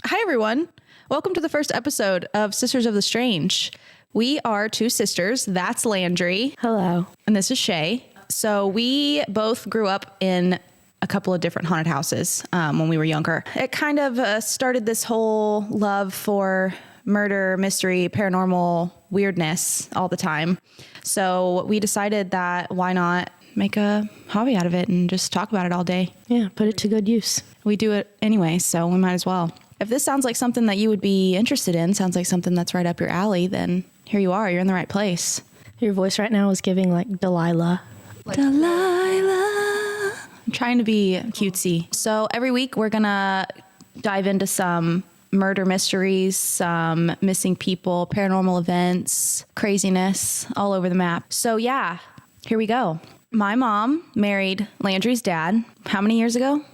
Hi, everyone. Welcome to the first episode of Sisters of the Strange. We are two sisters. That's Landry. Hello. And this is Shay. So we both grew up in a couple of different haunted houses when we were younger. It kind of started this whole love for murder, mystery, paranormal weirdness all the time. So we decided that why not make a hobby out of it and just talk about it all day. Yeah, put it to good use. We do it anyway, so we might as well. If this sounds like something that you would be interested in, sounds like something that's right up your alley, then here you are. You're in the right place. Your voice right now is giving like Delilah. Delilah. I'm trying to be cutesy. So every week we're going to dive into some murder mysteries, some missing people, paranormal events, craziness all over the map. So yeah, here we go. My mom married Landry's dad. How many years ago?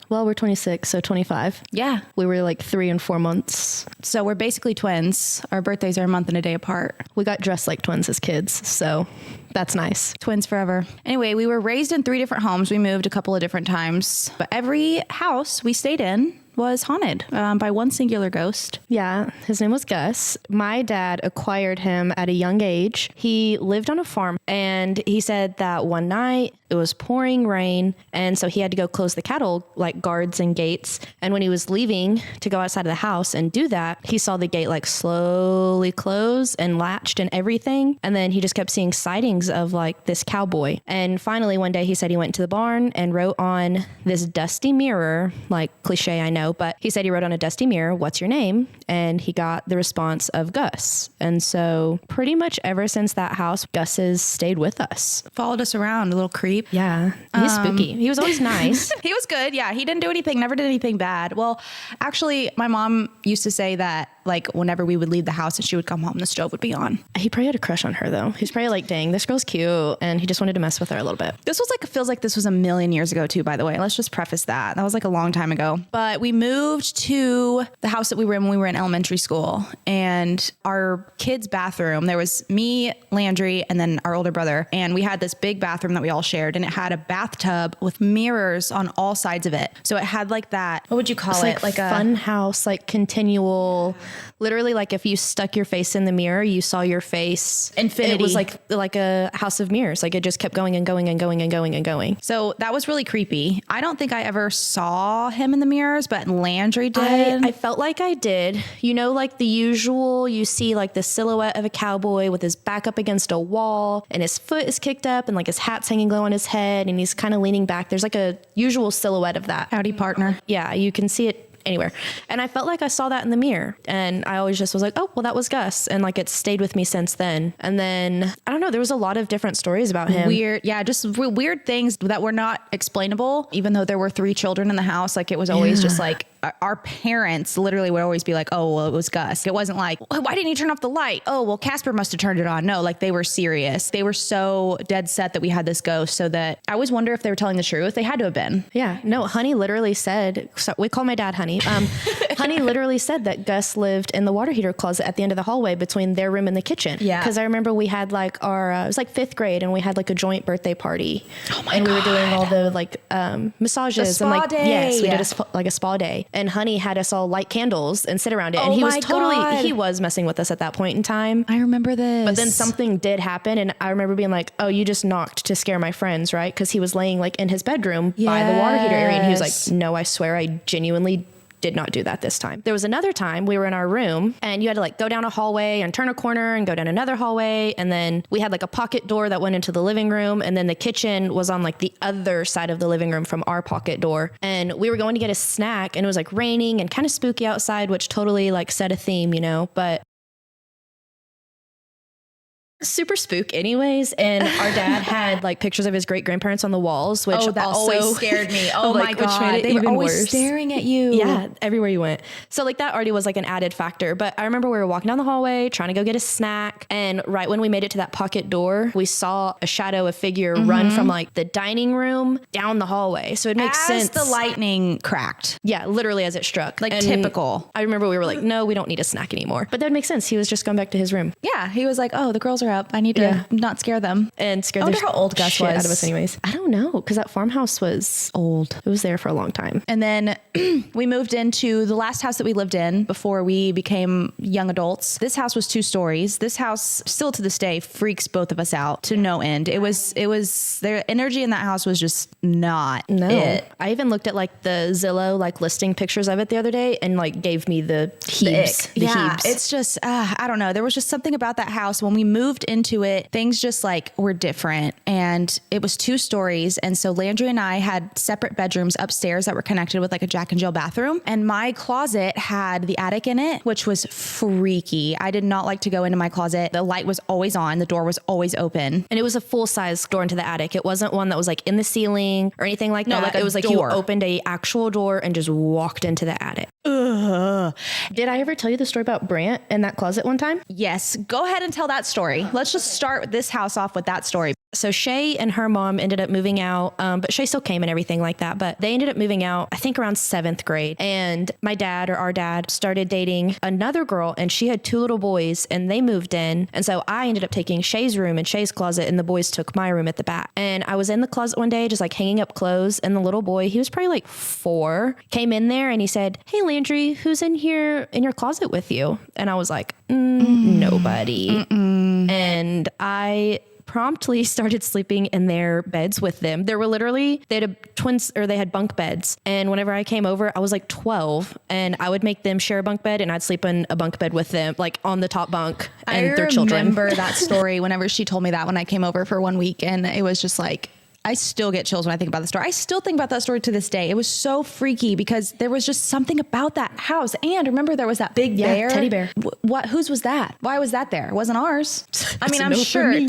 Well, we're 26, so 25. Yeah. We were like 3 and 4 months. So we're basically twins. Our birthdays are a month and a day apart. We got dressed like twins as kids, so that's nice. Twins forever. Anyway, we were raised in 3 different homes. We moved a couple of different times, but every house we stayed in was haunted by one singular ghost. Yeah, his name was Gus. My dad acquired him at a young age. He lived on a farm, and he said that one night it was pouring rain, and so he had to go close the cattle like guards and gates. And when he was leaving to go outside of the house and do that, he saw the gate like slowly close and latched and everything. And then he just kept seeing sightings of like this cowboy. And finally one day he said he went to the barn and wrote on this dusty mirror, like cliche I know, but he said he wrote on a dusty mirror, "What's your name?" And he got the response of Gus. And so pretty much ever since that house, Gus has stayed with us. Followed us around, a little creep. Yeah, he's spooky. He was always nice. He was good. Yeah, he didn't do anything, never did anything bad. Well, actually, my mom used to say that like whenever we would leave the house and she would come home, the stove would be on. He probably had a crush on her though. He's probably like, dang, this girl's cute. And he just wanted to mess with her a little bit. This was like, it feels like this was a million years ago too, by the way. Let's just preface that. That was like a long time ago. But we moved to the house that we were in when we were in elementary school, and our kids' bathroom, there was me, Landry, and then our older brother. And we had this big bathroom that we all shared, and it had a bathtub with mirrors on all sides of it. So it had like that, what would you call it? Like a fun house, like continual, literally like if you stuck your face in the mirror, you saw your face. Infinity. It was like a house of mirrors. Like it just kept going and going and going and going and going. So that was really creepy. I don't think I ever saw him in the mirrors, but Landry did. I felt like I did. You know, like the usual, you see like the silhouette of a cowboy with his back up against a wall and his foot is kicked up and like his hat's hanging low on his head and he's kind of leaning back. There's like a usual silhouette of that. Howdy, partner. Yeah, you can see it anywhere. And I felt like I saw that in the mirror. And I always just was like, oh, well, that was Gus. And like it stayed with me since then. And then, I don't know, there was a lot of different stories about him. Weird. Yeah, just weird things that were not explainable. Even though there were 3 children in the house, like it was always just like, our parents literally would always be like, oh, well, it was Gus. It wasn't like, why didn't you turn off the light? Oh, well, Casper must have turned it on. No, like they were serious. They were so dead set that we had this ghost, so that I always wonder if they were telling the truth. They had to have been. Yeah. No, Honey literally said, so we call my dad Honey. Honey literally said that Gus lived in the water heater closet at the end of the hallway between their room and the kitchen. Yeah. Because I remember we had like our, it was like 5th grade and we had like a joint birthday party. Oh my and God. We were doing all the like massages the and spa like, day. yes, we did a spa day. And Honey had us all light candles and sit around it. Oh And he was my totally, God. he was messing with us at that point in time. I remember this. But then something did happen. And I remember being like, oh, you just knocked to scare my friends, right? Because he was laying like in his bedroom by the water heater area. And he was like, no, I swear I genuinely did not do that this time. There was another time we were in our room and you had to like go down a hallway and turn a corner and go down another hallway. And then we had like a pocket door that went into the living room. And then the kitchen was on like the other side of the living room from our pocket door. And we were going to get a snack and it was like raining and kind of spooky outside, which totally like set a theme, you know, but super spook anyways. And our dad had like pictures of his great grandparents on the walls, which that also always scared me. Oh like, my which God. made it They were even always worse. staring at you. Yeah, everywhere you went. So like that already was like an added factor. But I remember we were walking down the hallway trying to go get a snack. And right when we made it to that pocket door, we saw a shadow, a figure run from like the dining room down the hallway. So it makes sense. As the lightning cracked. Yeah, literally as it struck. Like And typical. I remember we were like, no, we don't need a snack anymore. But that would make sense. He was just going back to his room. Yeah. He was like, oh, the girls are up. I need to not scare them. And scared I wonder how old Gus shit was. out of us anyways. I don't know, because that farmhouse was old. It was there for a long time. And then we moved into the last house that we lived in before we became young adults. This house was 2 stories. This house still to this day freaks both of us out to no end. It was the energy in that house was just not it. I even looked at like the Zillow like listing pictures of it the other day and like gave me the heaves. The heaves. It's just, I don't know. There was just something about that house. When we moved into it, things just like were different, and it was 2 stories. And so Landry and I had separate bedrooms upstairs that were connected with like a Jack and Jill bathroom. And my closet had the attic in it, which was freaky. I did not like to go into my closet. The light was always on. The door was always open. And it was a full size door into the attic. It wasn't one that was like in the ceiling or anything like that. Like it was like you opened a actual door and just walked into the attic. Ugh. Did I ever tell you the story about Brant in that closet one time? Yes. Go ahead and tell that story. Let's just start this house off with that story. So Shay and her mom ended up moving out, but Shay still came and everything like that. But they ended up moving out, I think around 7th grade. And my dad or our dad started dating another girl, and she had 2 little boys, and they moved in. And so I ended up taking Shay's room and Shay's closet, and the boys took my room at the back. And I was in the closet one day, just like hanging up clothes. And the little boy, he was probably like 4, came in there and he said, "Hey, Landry, who's in here in your closet with you?" And I was like, nobody. And I promptly started sleeping in their beds with them. They had bunk beds. And whenever I came over, I was like 12, and I would make them share a bunk bed, and I'd sleep in a bunk bed with them, like on the top bunk and their children. I remember that story whenever she told me that when I came over for 1 week, and it was just like, I still get chills when I think about the story. I still think about that story to this day. It was so freaky because there was just something about that house. And remember, there was that big bear, teddy bear. Whose was that? Why was that there? It wasn't ours. I mean,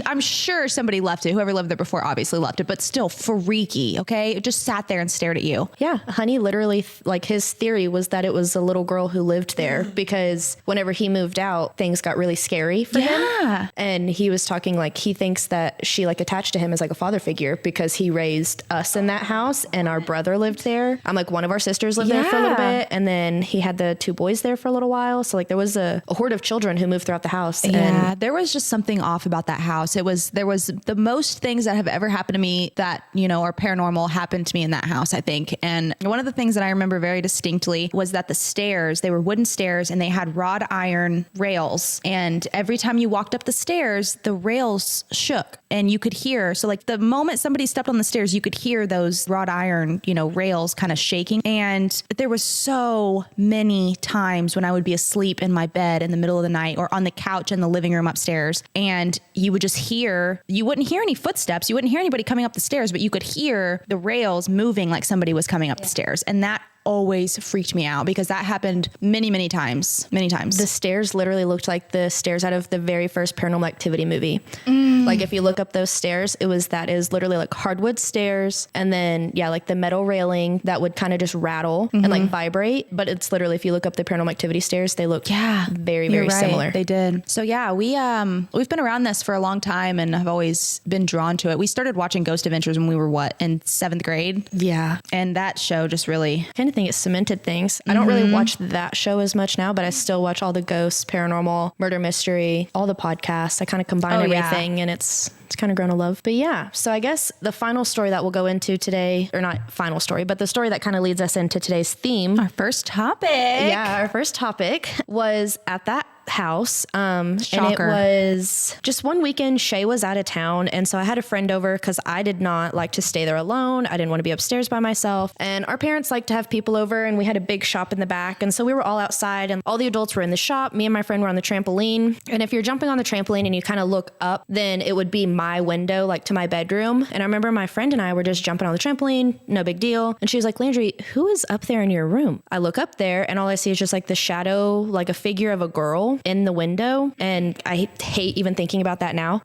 I'm sure somebody left it. Whoever lived there before obviously left it, but still freaky. Okay, it just sat there and stared at you. Yeah, Honey literally, like his theory was that it was a little girl who lived there because whenever he moved out, things got really scary for him. And he was talking like he thinks that she like attached to him as like a father figure because he raised us in that house and our brother lived there. I'm like, one of our sisters lived there for a little bit, and then he had the 2 boys there for a little while. So like there was a horde of children who moved throughout the house. Yeah, and there was just something off about that house. There was the most things that have ever happened to me that, you know, are paranormal happened to me in that house, I think. And one of the things that I remember very distinctly was that the stairs, they were wooden stairs and they had wrought iron rails. And every time you walked up the stairs, the rails shook and you could hear. So like the moment somebody stepped on the stairs, you could hear those wrought iron, you know, rails kind of shaking. And there was so many times when I would be asleep in my bed in the middle of the night or on the couch in the living room upstairs. And you would just hear, you wouldn't hear any footsteps. You wouldn't hear anybody coming up the stairs, but you could hear the rails moving like somebody was coming up the stairs. And that always freaked me out because that happened many times. The stairs literally looked like the stairs out of the very first Paranormal Activity movie. Like if you look up those stairs, it was literally like hardwood stairs. And then, like the metal railing that would kind of just rattle and like vibrate. But it's literally, if you look up the Paranormal Activity stairs, they look very similar. They did. So we've been around this for a long time and have always been drawn to it. We started watching Ghost Adventures when we were in 7th grade. Yeah. And that show just really kind of think it cemented things. I don't really watch that show as much now, but I still watch all the ghosts, paranormal, murder mystery, all the podcasts. I kind of combine everything and it's kind of grown a love. But yeah, so I guess the final story that we'll go into today, or not final story, but the story that kind of leads us into today's theme. Our first topic. Yeah, our first topic was at that house. And it was just one weekend. Shay was out of town. And so I had a friend over because I did not like to stay there alone. I didn't want to be upstairs by myself. And our parents like to have people over, and we had a big shop in the back. And so we were all outside and all the adults were in the shop. Me and my friend were on the trampoline. And if you're jumping on the trampoline and you kind of look up, then it would be my window, like to my bedroom. And I remember my friend and I were just jumping on the trampoline, no big deal. And she was like, "Landry, who is up there in your room?" I look up there and all I see is just like the shadow, like a figure of a girl in the window. And I hate even thinking about that now.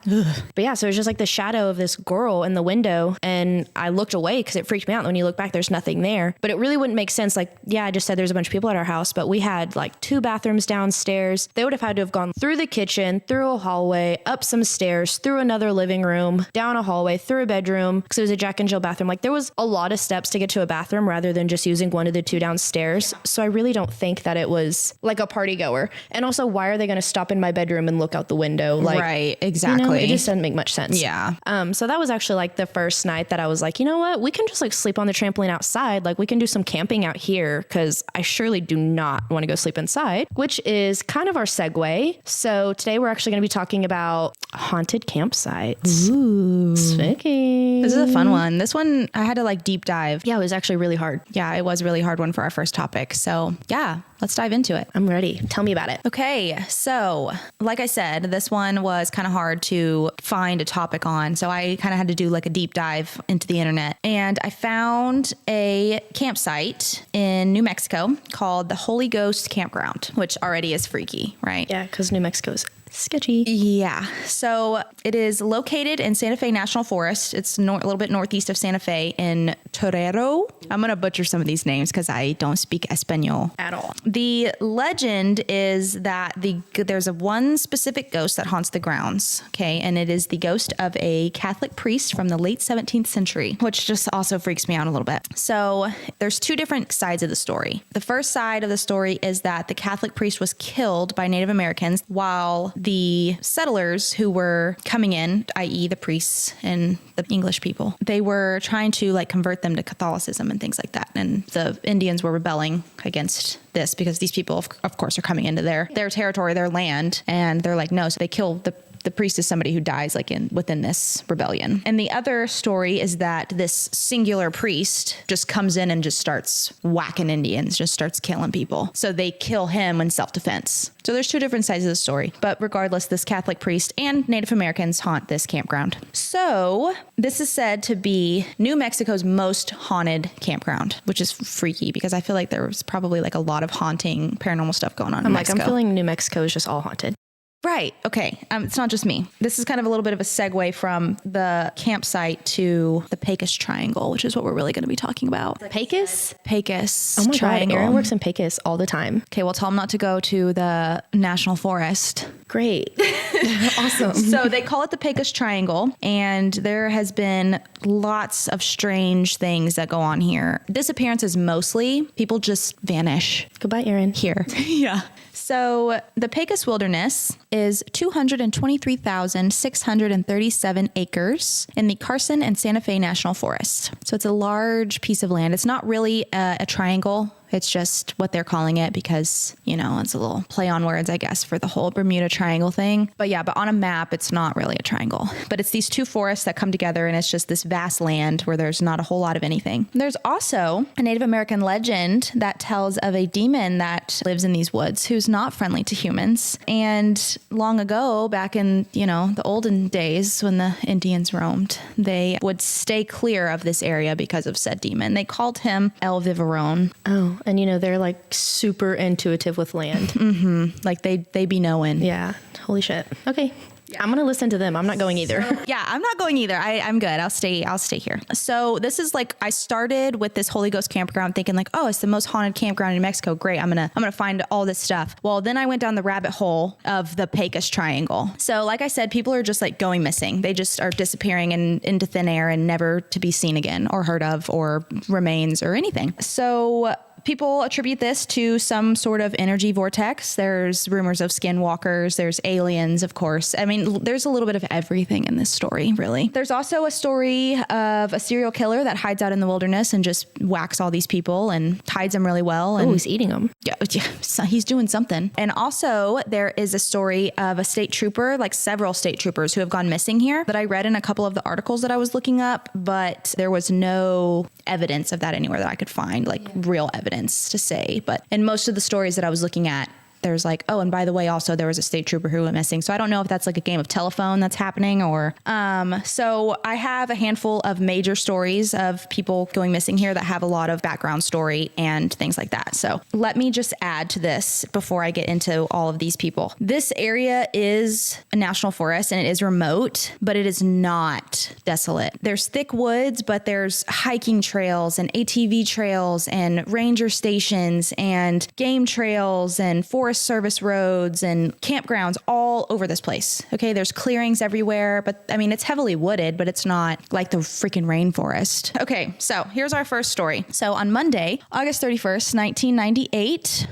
But yeah, so it was just like the shadow of this girl in the window. And I looked away because it freaked me out. And when you look back, there's nothing there. But it really wouldn't make sense. Like, yeah, I just said there's a bunch of people at our house, but we had like 2 bathrooms downstairs. They would have had to have gone through the kitchen, through a hallway, up some stairs, through another living room, down a hallway, through a bedroom, because it was a Jack and Jill bathroom. Like there was a lot of steps to get to a bathroom rather than just using one of the 2 downstairs. So I really don't think that it was like a party goer. And also, why are they going to stop in my bedroom and look out the window? Like, right, exactly. You know, it just doesn't make much sense. Yeah. So that was actually like the first night that I was like, you know what? We can just like sleep on the trampoline outside. Like we can do some camping out here because I surely do not want to go sleep inside, which is kind of our segue. So today we're actually going to be talking about haunted campsites. Ooh. Spooky. This is a fun one. This one, I had to like deep dive. Yeah, it was actually really hard. Yeah, it was a really hard one for our first topic. So yeah, let's dive into it. I'm ready. Tell me about it. Okay, so like I said, this one was kind of hard to find a topic on. So I kind of had to do like a deep dive into the internet. And I found a campsite in New Mexico called the Holy Ghost Campground, which already is freaky, right? Yeah, because New Mexico's sketchy. Yeah. So it is located in Santa Fe National Forest. It's a little bit northeast of Santa Fe in Torero. I'm going to butcher some of these names because I don't speak Espanol At all. The legend is that there's a one specific ghost that haunts the grounds. Okay. And it is the ghost of a Catholic priest from the late 17th century, which just also freaks me out a little bit. So there's two different sides of the story. The first side of the story is that the Catholic priest was killed by Native Americans while the settlers who were coming in, i.e. the priests and the English people, they were trying to like convert them to Catholicism and things like that. And the Indians were rebelling against this because these people, of course, are coming into their territory, their land, and they're like, no. So they kill the priest is somebody who dies like within this rebellion. And the other story is that this singular priest just comes in and just starts whacking Indians, just starts killing people. So they kill him in self-defense. So there's two different sides of the story. But regardless, this Catholic priest and Native Americans haunt this campground. So this is said to be New Mexico's most haunted campground, which is freaky because I feel like there was probably like a lot of haunting paranormal stuff going on in Mexico. I'm feeling New Mexico is just all haunted. Right. Okay. It's not just me. This is kind of a little bit of a segue from the campsite to the Pecos Triangle, which is what we're really going to be talking about. Pecos? Pecos Oh my Triangle. God, Aaron works in Pecos all the time. Okay, well, tell him not to go to the National Forest. Great. Awesome. So they call it the Pecos Triangle, and there has been lots of strange things that go on here. Disappearances mostly. People just vanish. Goodbye, Aaron. Here. Yeah. So the Pecos Wilderness is 223,637 acres in the Carson and Santa Fe National Forest. So it's a large piece of land. It's not really a triangle. It's just what they're calling it because, you know, it's a little play on words, I guess, for the whole Bermuda Triangle thing. But yeah, but on a map, it's not really a triangle. But it's these two forests that come together, and it's just this vast land where there's not a whole lot of anything. There's also a Native American legend that tells of a demon that lives in these woods who's not friendly to humans. And long ago, back in, you know, the olden days when the Indians roamed, they would stay clear of this area because of said demon. They called him El Vivarone. Oh. And you know, they're like super intuitive with land. Mm-hmm. Like they be knowing. Yeah. Holy shit. Okay. Yeah. I'm going to listen to them. I'm not going either. Yeah, I'm not going either. I'm good. I'll stay here. So this is like, I started with this Holy Ghost campground thinking like, oh, it's the most haunted campground in Mexico. Great. I'm going to find all this stuff. Well, then I went down the rabbit hole of the Pecos Triangle. So like I said, people are just like going missing. They just are disappearing into thin air and never to be seen again or heard of or remains or anything. So people attribute this to some sort of energy vortex. There's rumors of skinwalkers. There's aliens, of course. I mean, there's a little bit of everything in this story, really. There's also a story of a serial killer that hides out in the wilderness and just whacks all these people and hides them really well. And he's eating them. Yeah, so he's doing something. And also there is a story of a state trooper, like several state troopers who have gone missing here that I read in a couple of the articles that I was looking up, but there was no evidence of that anywhere that I could find, like real evidence to say. But in most of the stories that I was looking at, there's like, oh, and by the way, also there was a state trooper who went missing. So I don't know if that's like a game of telephone that's happening or, so I have a handful of major stories of people going missing here that have a lot of background story and things like that. So let me just add to this before I get into all of these people. This area is a national forest and it is remote, but it is not desolate. There's thick woods, but there's hiking trails and ATV trails and ranger stations and game trails and forest service roads and campgrounds all over this place. Okay, there's clearings everywhere, but I mean, it's heavily wooded, but it's not like the freaking rainforest. Okay, so here's our first story. So on Monday, August 31st, 1998,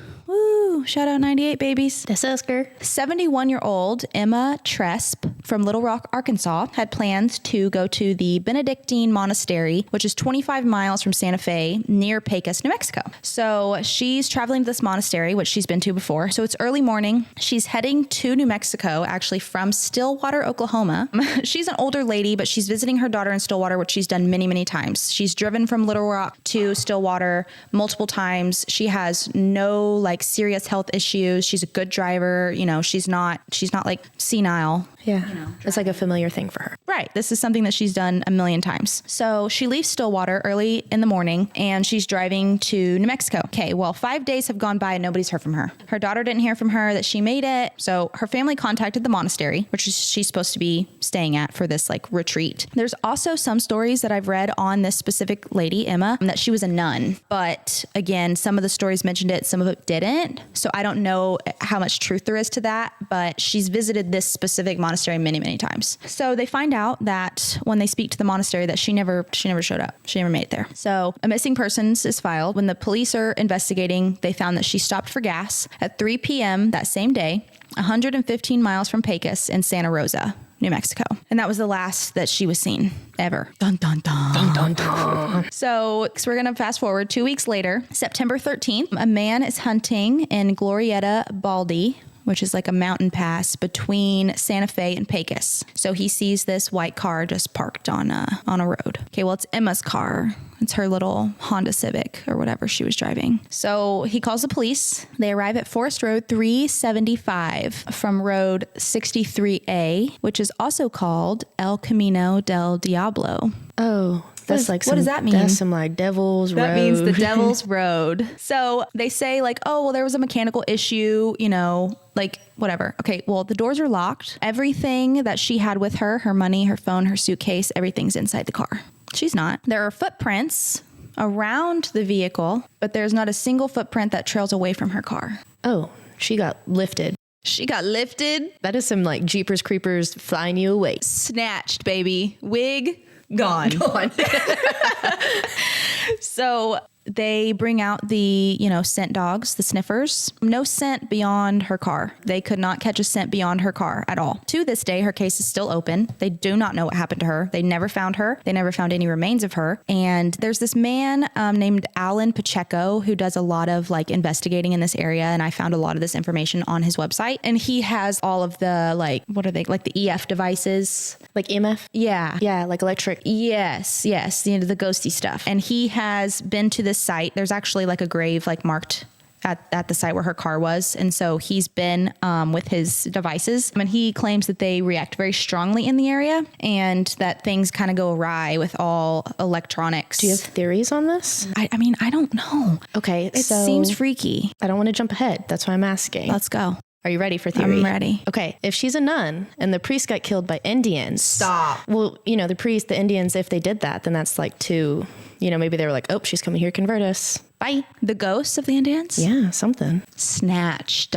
Woo! Shout out 98 babies. That's us, girl. 71-year-old Emma Tresp from Little Rock, Arkansas, had plans to go to the Benedictine Monastery, which is 25 miles from Santa Fe near Pecos, New Mexico. So she's traveling to this monastery, which she's been to before. So it's early morning. She's heading to New Mexico, actually from Stillwater, Oklahoma. She's an older lady, but she's visiting her daughter in Stillwater, which she's done many, many times. She's driven from Little Rock to Stillwater multiple times. She has no like serious health issues. She's a good driver. You know, she's not like senile. Yeah. You know, it's like a familiar thing for her. Right. This is something that she's done a million times. So she leaves Stillwater early in the morning and she's driving to New Mexico. Okay. Well, 5 days have gone by and nobody's heard from her. Her daughter didn't hear from her that she made it. So her family contacted the monastery, which she's supposed to be staying at for this like retreat. There's also some stories that I've read on this specific lady, Emma, that she was a nun. But again, some of the stories mentioned it, some of it didn't. So I don't know how much truth there is to that, but she's visited this specific monastery many, many times. So they find out that when they speak to the monastery that she never showed up. She never made it there. So a missing persons is filed. When the police are investigating, they found that she stopped for gas at 3 p.m. that same day, 115 miles from Pecos in Santa Rosa, New Mexico. And that was the last that she was seen ever. Dun, dun, dun. Dun, dun, dun. So we're going to fast forward 2 weeks later, September 13th, a man is hunting in Glorieta Baldy, which is like a mountain pass between Santa Fe and Pecos. So he sees this white car just parked on a road. Okay, well, it's Emma's car. It's her little Honda Civic or whatever she was driving. So he calls the police. They arrive at Forest Road 375 from Road 63A, which is also called El Camino del Diablo. Oh, that's like what does that mean? That's some like devil's road. That means the devil's road. So they say like, oh, well, there was a mechanical issue, you know, like whatever. Okay, well, the doors are locked. Everything that she had with her, her money, her phone, her suitcase, everything's inside the car. She's not. There are footprints around the vehicle, but there's not a single footprint that trails away from her car. Oh, she got lifted. She got lifted. That is some like Jeepers Creepers flying you away. Snatched, baby. Wig gone. So they bring out the, scent dogs, the sniffers. No scent beyond her car. They could not catch a scent beyond her car at all. To this day, her case is still open. They do not know what happened to her. They never found her. They never found any remains of her. And there's this man named Alan Pacheco who does a lot of like investigating in this area. And I found a lot of this information on his website. And he has all of the like, what are they? Like the EF devices. Like EMF? Yeah. Yeah, like electric. Yes. The ghosty stuff. And he has been to this site. There's actually like a grave like marked at the site where her car was. And so he's been with his devices and he claims that they react very strongly in the area and that things kind of go awry with all electronics. Do you have theories on this? I mean, I don't know. Okay. It seems freaky. I don't want to jump ahead. That's why I'm asking. Let's go. Are you ready for theory? I'm ready. Okay. If she's a nun and the priest got killed by Indians. Stop. Well, the Indians, if they did that, then that's like too, maybe they were like, oh, she's coming here, convert us. Bye. The ghosts of the Indians? Yeah, something. Snatched.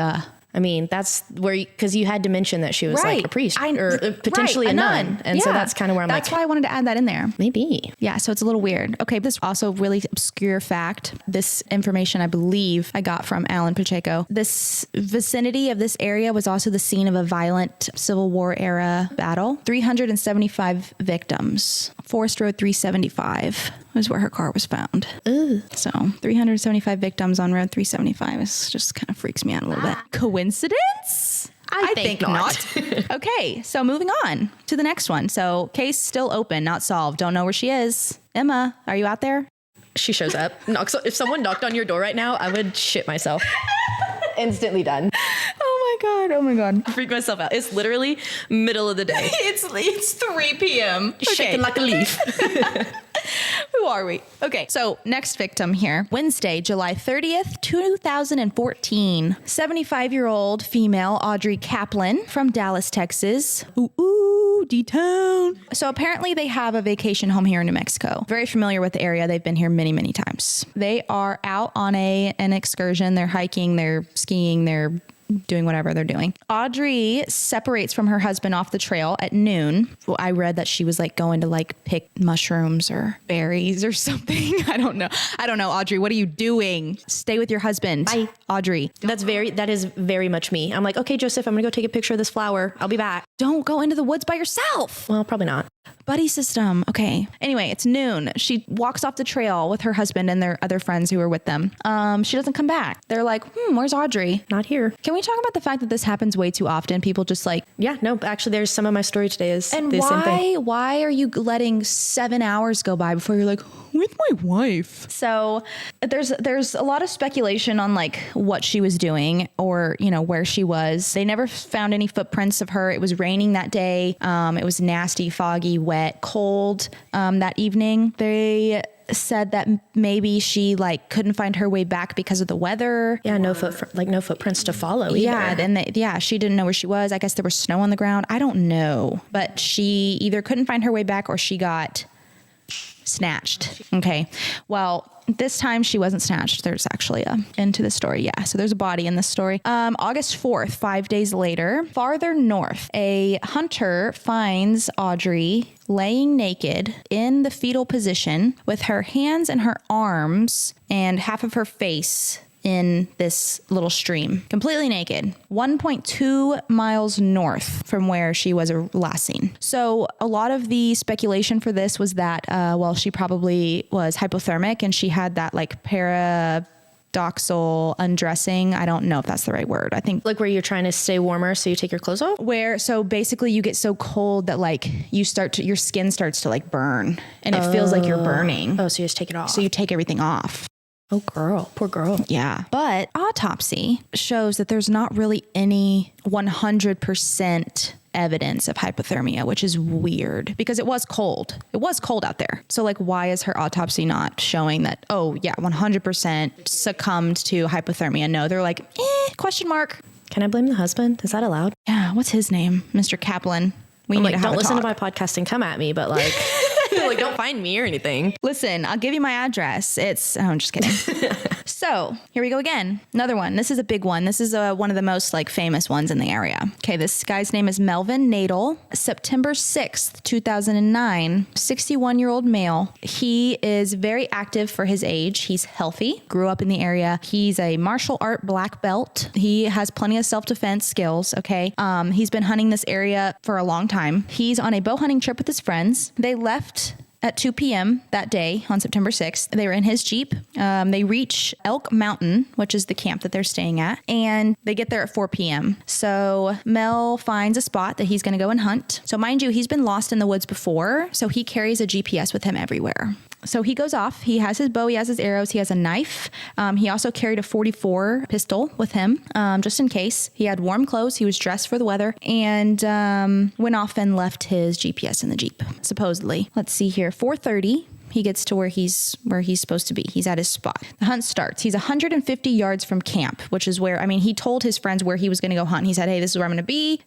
I mean, that's where, because you had to mention that she was like a priest or potentially a nun. And so that's kind of where that's why I wanted to add that in there. Maybe. Yeah. So it's a little weird. Okay. This also really obscure fact. This information, I believe I got from Alan Pacheco. This vicinity of this area was also the scene of a violent Civil War era battle. 375 victims. Forest Road 375 was where her car was found. Ugh. So 375 victims on Road 375 is just kind of freaks me out a little bit. Coincidence? I think not. Okay, so moving on to the next one. So case still open, not solved. Don't know where she is. Emma, are you out there? She shows up. If someone knocked on your door right now, I would shit myself. Instantly done. Oh my God. I freak myself out. It's literally middle of the day. It's 3 p.m. Shaking like a leaf. Who are we? Okay, so next victim here. Wednesday, July 30th, 2014. 75-year-old female Audrey Kaplan from Dallas, Texas. Ooh, D-Town. So apparently they have a vacation home here in New Mexico. Very familiar with the area. They've been here many, many times. They are out on an excursion. They're hiking, they're skiing, they're doing whatever they're doing. Audrey separates from her husband off the trail at noon. Well, I read that she was like going to like pick mushrooms or berries or something. I don't know. Audrey, what are you doing? Stay with your husband. Bye. Audrey. That is very much me. I'm like, okay, Joseph, I'm gonna go take a picture of this flower. I'll be back. Don't go into the woods by yourself. Well, probably not. Buddy system. Okay. Anyway, it's noon. She walks off the trail with her husband and their other friends who were with them. She doesn't come back. They're like, where's Audrey? Not here. Can we talk about the fact that this happens way too often? People just like... Yeah, no, actually there's some of my story today is and the same thing. Why are you letting 7 hours go by before you're like, with my wife? So there's a lot of speculation on like what she was doing or, where she was. They never found any footprints of her. It was raining that day. It was nasty, foggy, wet, cold that evening. They said that maybe she like couldn't find her way back because of the weather. Yeah, no footprints to follow either. Yeah, and she didn't know where she was. I guess there was snow on the ground. I don't know, but she either couldn't find her way back or she got snatched. Okay. Well, this time she wasn't snatched. There's actually a end to the story. Yeah. So there's a body in this story. August 4th, 5 days later, farther north, a hunter finds Audrey laying naked in the fetal position with her hands and her arms and half of her face in this little stream, completely naked, 1.2 miles north from where she was last seen. So a lot of the speculation for this was that, she probably was hypothermic and she had that like paradoxal undressing. I don't know if that's the right word. I think like where you're trying to stay warmer so you take your clothes off? So basically you get so cold that like your skin starts to like burn and it feels like you're burning. Oh, so you just take it off. So you take everything off. Oh, girl. Poor girl. Yeah. But autopsy shows that there's not really any 100% evidence of hypothermia, which is weird because it was cold. It was cold out there. So like, why is her autopsy not showing that, 100% succumbed to hypothermia? No, they're like, question mark. Can I blame the husband? Is that allowed? Yeah. What's his name? Mr. Kaplan. Don't listen to my podcast and come at me, but like... like, don't find me or anything. Listen, I'll give you my address. I'm just kidding. So here we go again. Another one. This is a big one. This is one of the most like famous ones in the area. Okay. This guy's name is Melvin Nadel. September 6th, 2009, 61-year-old male. He is very active for his age. He's healthy, grew up in the area. He's a martial art black belt. He has plenty of self-defense skills. Okay. He's been hunting this area for a long time. He's on a bow hunting trip with his friends. They left at 2 p.m. that day on September 6th. They were in his Jeep. They reach Elk Mountain, which is the camp that they're staying at, and they get there at 4 p.m. So Mel finds a spot that he's going to go and hunt. So mind you, he's been lost in the woods before, so he carries a GPS with him everywhere. So he goes off. He has his bow. He has his arrows. He has a knife. He also carried a .44 pistol with him, just in case. He had warm clothes. He was dressed for the weather and went off and left his GPS in the Jeep, supposedly. Let's see here. 4:30. He gets to where he's supposed to be. He's at his spot. The hunt starts. He's 150 yards from camp, which is where, he told his friends where he was going to go hunt. He said, hey, this is where I'm going to be.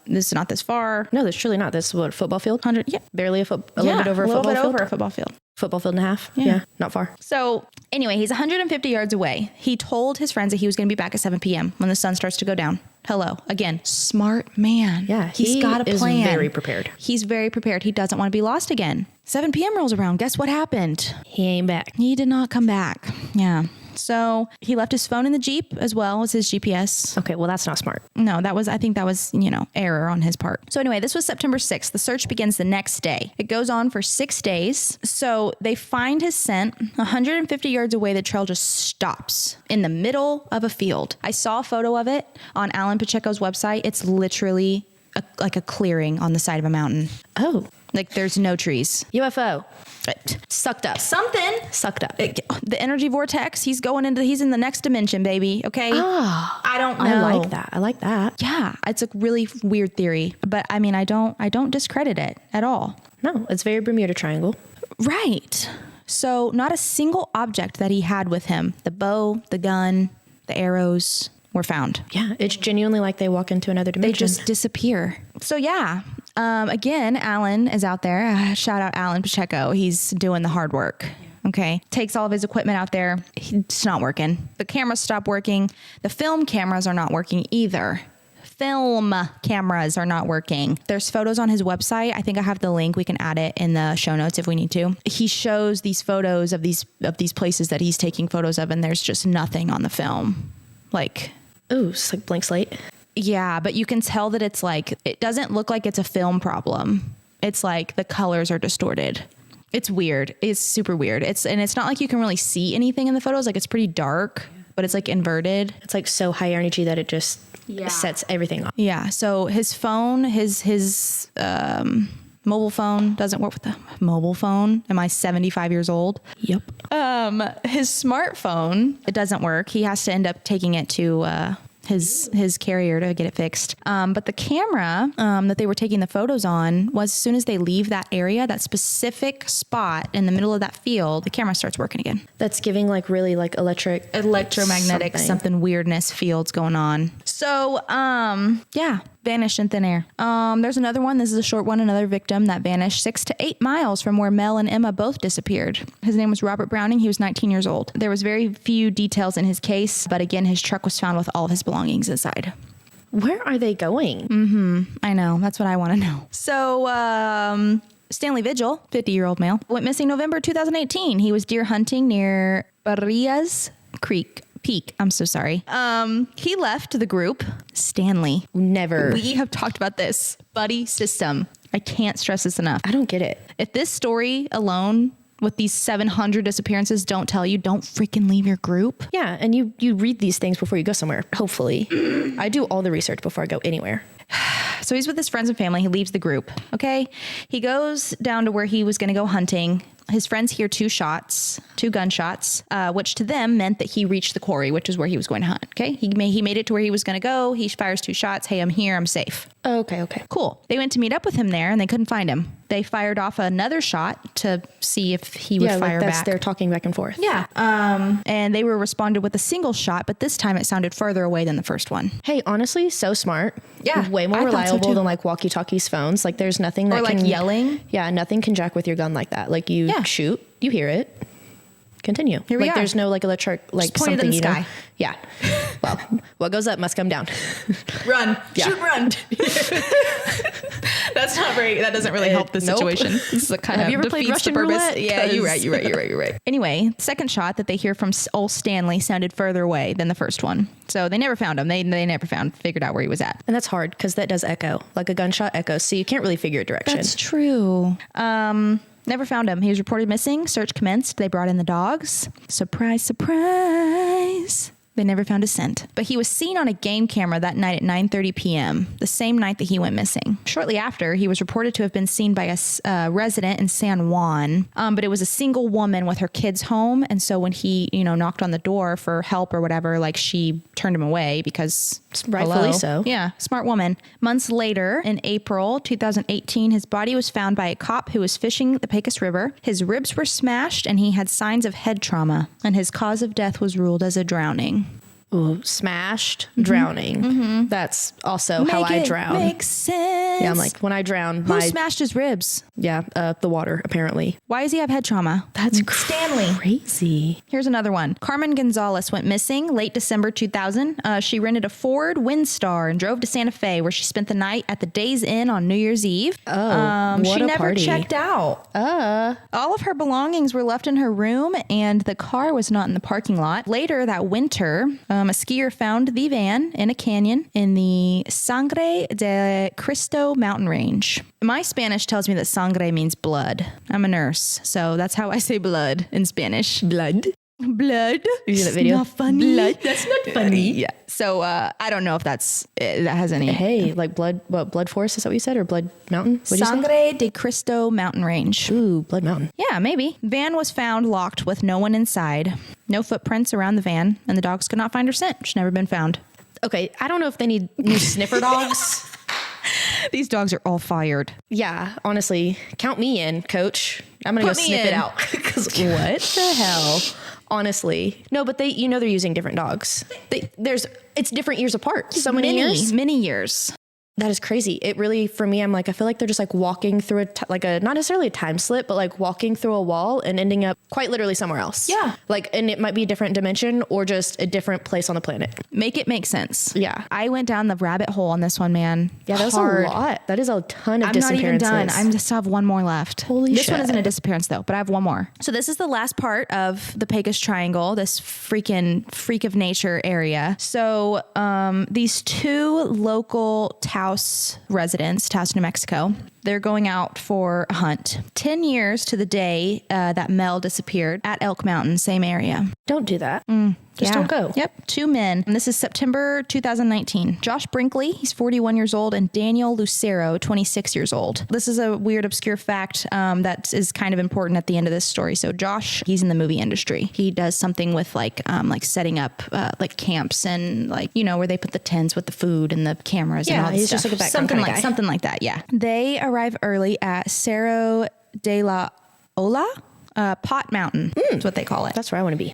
This is not this far. No, there's truly not. This is what, a football field? 100, yeah. Barely a little bit over a football field? Over a football field. Football field and a half? Yeah, not far. So anyway, he's 150 yards away. He told his friends that he was going to be back at 7 p.m. when the sun starts to go down. Hello. Again, smart man. Yeah, he's got a plan. He's very prepared. He's very prepared. He doesn't want to be lost again. 7 p.m. rolls around. Guess what happened? He ain't back. He did not come back. Yeah. So he left his phone in the Jeep as well as his GPS. Okay, well, that's not smart. No, I think that was, error on his part. So anyway, this was September 6th. The search begins the next day. It goes on for 6 days. So they find his scent 150 yards away. The trail just stops in the middle of a field. I saw a photo of it on Alan Pacheco's website. It's literally like a clearing on the side of a mountain. Oh. Like there's no trees. UFO. Sucked up. Something. Sucked up. The energy vortex. He's in the next dimension, baby. Okay. Oh, I don't know. I like that. Yeah. It's a really weird theory, but I don't discredit it at all. No, it's very Bermuda Triangle. Right. So not a single object that he had with him, the bow, the gun, the arrows, were found. Yeah. It's genuinely like they walk into another dimension. They just disappear. So yeah. Again, Alan is out there. Shout out Alan Pacheco. He's doing the hard work. Okay. Takes all of his equipment out there. It's not working. The cameras stop working. The film cameras are not working either. Film cameras are not working. There's photos on his website. I think I have the link. We can add it in the show notes if we need to. He shows these photos of these places that he's taking photos of, and there's just nothing on the film. Like, ooh, it's like blank slate. Yeah, but you can tell that it's like, it doesn't look like it's a film problem. It's like the colors are distorted. It's weird. It's super weird. It's not like you can really see anything in the photos. Like, it's pretty dark, but it's like inverted. It's like so high energy that it just sets everything off. Yeah. So his phone, his mobile phone doesn't work with the mobile phone. Am I 75 years old? Yep. His smartphone, it doesn't work. He has to end up taking it to his carrier to get it fixed. But the camera that they were taking the photos on was, as soon as they leave that area, that specific spot in the middle of that field, the camera starts working again. That's giving like really like electromagnetic something weirdness fields going on. So yeah, vanished in thin air. There's another one. This is a short one. Another victim that vanished 6 to 8 miles from where Mel and Emma both disappeared. His name was Robert Browning. He was 19 years old. There was very few details in his case, but again, his truck was found with all of his belongings inside. Where are they going? I know. That's what I want to know. So, Stanley Vigil, 50-year-old male, went missing November 2018. He was deer hunting near Barrias Peak. I'm so sorry. He left the group. Stanley. Never. We have talked about this buddy system. I can't stress this enough. I don't get it. If this story alone with these 700 disappearances don't tell you, don't freaking leave your group. Yeah. And you read these things before you go somewhere. Hopefully. I do all the research before I go anywhere. So he's with his friends and family. He leaves the group. Okay. He goes down to where he was going to go hunting. His friends hear two gunshots, which to them meant that he reached the quarry, which is where he was going to hunt. Okay. He made it to where he was going to go. He fires 2 shots. Hey, I'm here. I'm safe. Okay. Cool. They went to meet up with him there and they couldn't find him. They fired off another shot to see if he would fire back. They're talking back and forth. Yeah. And they were responded with a single shot, but this time it sounded further away than the first one. Hey, honestly, so smart. Yeah. Way more reliable than like walkie-talkies phones. Like there's nothing that can yelling. Yeah. Nothing can jack with your gun like that. Like you shoot, you hear it. Continue. Here we are. There's no like electric, like just something, in the sky. Know? Yeah. Well, what goes up must come down. Run. Yeah. Shoot, run. That doesn't really help the situation. This is Have you ever played Russian roulette? Yeah, you're right. Anyway, second shot that they hear from old Stanley sounded further away than the first one. So they never found him. They never figured out where he was at. And that's hard because that does echo. Like a gunshot echoes. So you can't really figure a direction. That's true. Never found him. He was reported missing. Search commenced. They brought in the dogs. Surprise, surprise. They never found a scent. But he was seen on a game camera that night at 9:30 p.m., the same night that he went missing. Shortly after, he was reported to have been seen by a resident in San Juan, but it was a single woman with her kids home. And so when he, knocked on the door for help or whatever, like she turned him away because rightfully so. Yeah, smart woman. Months later, in April 2018, his body was found by a cop who was fishing the Pecos River. His ribs were smashed and he had signs of head trauma, and his cause of death was ruled as a drowning. Ooh, smashed, drowning. Mm-hmm. That's also how I drown. Makes sense. Yeah, I'm like, when I drown, Who smashed his ribs? Yeah, the water, apparently. Why does he have head trauma? That's Stanley. Crazy. Here's another one. Carmen Gonzalez went missing late December 2000. She rented a Ford Windstar and drove to Santa Fe, where she spent the night at the Days Inn on New Year's Eve. What she a never party. checked out. All of her belongings were left in her room, and the car was not in the parking lot. Later that winter, a skier found the van in a canyon in the Sangre de Cristo mountain range. My Spanish tells me that sangre means blood. I'm a nurse, so that's how I say blood in Spanish. Blood? You see that video? Not funny. Blood. That's not funny. Yeah. So I don't know if that has any. Hey, like blood forest? Is that what you said? Or blood mountain? What'd you say? Sangre de Cristo mountain range. Ooh, blood mountain. Yeah, maybe. Van was found locked with no one inside. No footprints around the van, and the dogs could not find her scent. She's never been found. Okay, I don't know if they need new sniffer dogs. These dogs are all fired. Yeah, honestly, count me in, coach. I'm gonna go sniff it out. Because what the hell? Honestly, no, but they're using different dogs. It's different years apart. So many years. Many years. That is crazy. It really, for me, I'm like, I feel like they're just like walking through not necessarily a time slip, but like walking through a wall and ending up quite literally somewhere else. Yeah. Like, and it might be a different dimension or just a different place on the planet. Make it make sense. Yeah. I went down the rabbit hole on this one, man. Yeah, that's a lot. That is a ton of I'm not even disappearances. done. I just have one more left. Holy This shit. one isn't a disappearance though, but I have one more. So this is the last part of the Pecos Triangle, this freaking freak of nature area. So these two local Taos residents, Taos, New Mexico, they're going out for a hunt. 10 years to the day that Mel disappeared at Elk Mountain, same area. Don't do that. Just don't go. Yep. 2 men. And this is September 2019. Josh Brinkley, he's 41 years old, and Daniel Lucero, 26 years old. This is a weird, obscure fact that is kind of important at the end of this story. So Josh, he's in the movie industry. He does something with like setting up like camps and like, you know, where they put the tents with the food and the cameras and all this he's stuff. just like a background kind of guy. Something like that. Yeah. They arrive early at Cerro de la Ola, Pot Mountain. That's what they call it. That's where I want to be.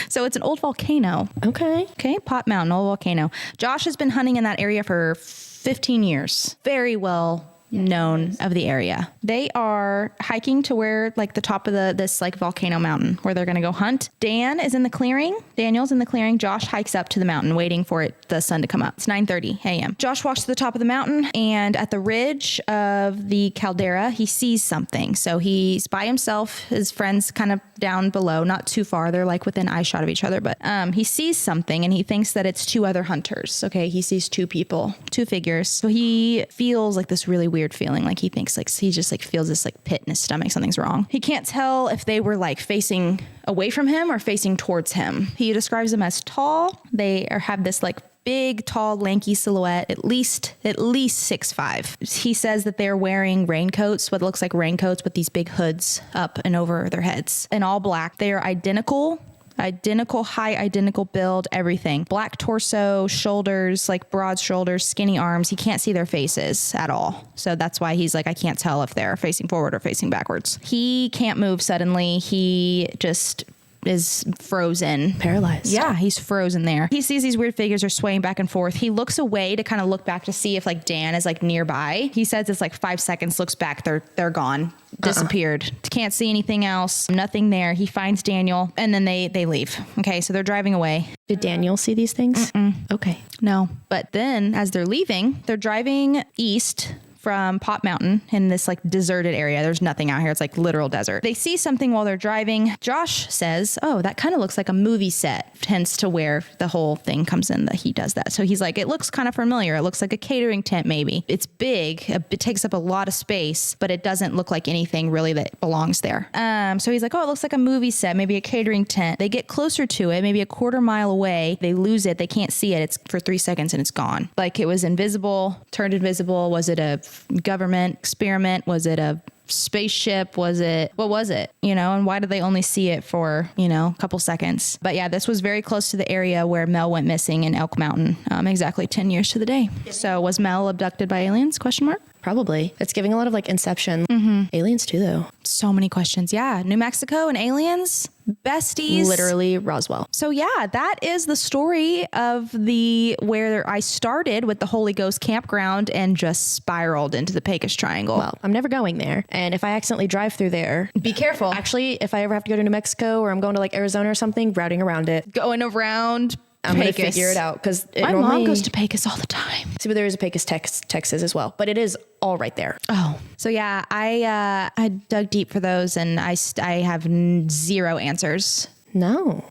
So it's an old volcano. Okay. Pot Mountain, old volcano. Josh has been hunting in that area for 15 years. Very well known of the area. They are hiking to where like the top of this like volcano mountain where they're going to go hunt. Daniel's in the clearing. Josh hikes up to the mountain waiting for the sun to come up. It's 9:30 a.m. Josh walks to the top of the mountain, and at the ridge of the caldera, he sees something. So he's by himself. His friends kind of down below, not too far. They're like within eye shot of each other, but he sees something and he thinks that it's two other hunters. Okay. He sees two people, two figures. So he feels like this really weird feeling. Like he thinks like, he just like feels this like pit in his stomach. Something's wrong. He can't tell if they were like facing away from him or facing towards him. He describes them as tall. They have this like big, tall, lanky silhouette, at least 6'5". He says that they're wearing raincoats, what looks like raincoats with these big hoods up and over their heads, and all black. They are identical height, identical build, everything. Black torso, shoulders, like broad shoulders, skinny arms. He can't see their faces at all. So that's why he's like, I can't tell if they're facing forward or facing backwards. He can't move suddenly. He just is frozen. Paralyzed. Yeah, he's frozen there. He sees these weird figures are swaying back and forth. He looks away to kind of look back to see if like Dan is like nearby. He says it's like 5 seconds, looks back, they're gone. Disappeared. Can't see anything else. Nothing there. He finds Daniel and then they leave. Okay, so they're driving away. Did Daniel see these things? Okay. No. But then as they're leaving, they're driving east from Pot Mountain in this like deserted area. There's nothing out here. It's like literal desert. They see something while they're driving. Josh says, oh, that kind of looks like a movie set, hence to where the whole thing comes in that he does that. So he's like, it looks kind of familiar. It looks like a catering tent maybe. It's big. It takes up a lot of space, but it doesn't look like anything really that belongs there. So he's like, oh, it looks like a movie set, maybe a catering tent. They get closer to it, maybe a quarter mile away. They lose it. They can't see it. It's for 3 seconds and it's gone. Like it was invisible, turned invisible. Was it a government experiment? Was it a spaceship? What was it? You know, and why did they only see it for, you know, a couple seconds? But yeah, this was very close to the area where Mel went missing in Elk Mountain, exactly 10 years to the day. So was Mel abducted by aliens? Question mark. Probably. It's giving a lot of like Inception. Aliens too, though. So many questions. Yeah. New Mexico and aliens, besties. Literally Roswell. So yeah, that is the story of where I started with the Holy Ghost campground and just spiraled into the Pecos Triangle. Well, I'm never going there. And if I accidentally drive through there, be careful. Actually, if I ever have to go to New Mexico or I'm going to like Arizona or something, routing around it. Going around I'm going to figure it out because my mom goes to Pecos all the time. See, but there is a Pecos, Texas as well, but it is all right there. Oh, so yeah, I dug deep for those and I have zero answers. No.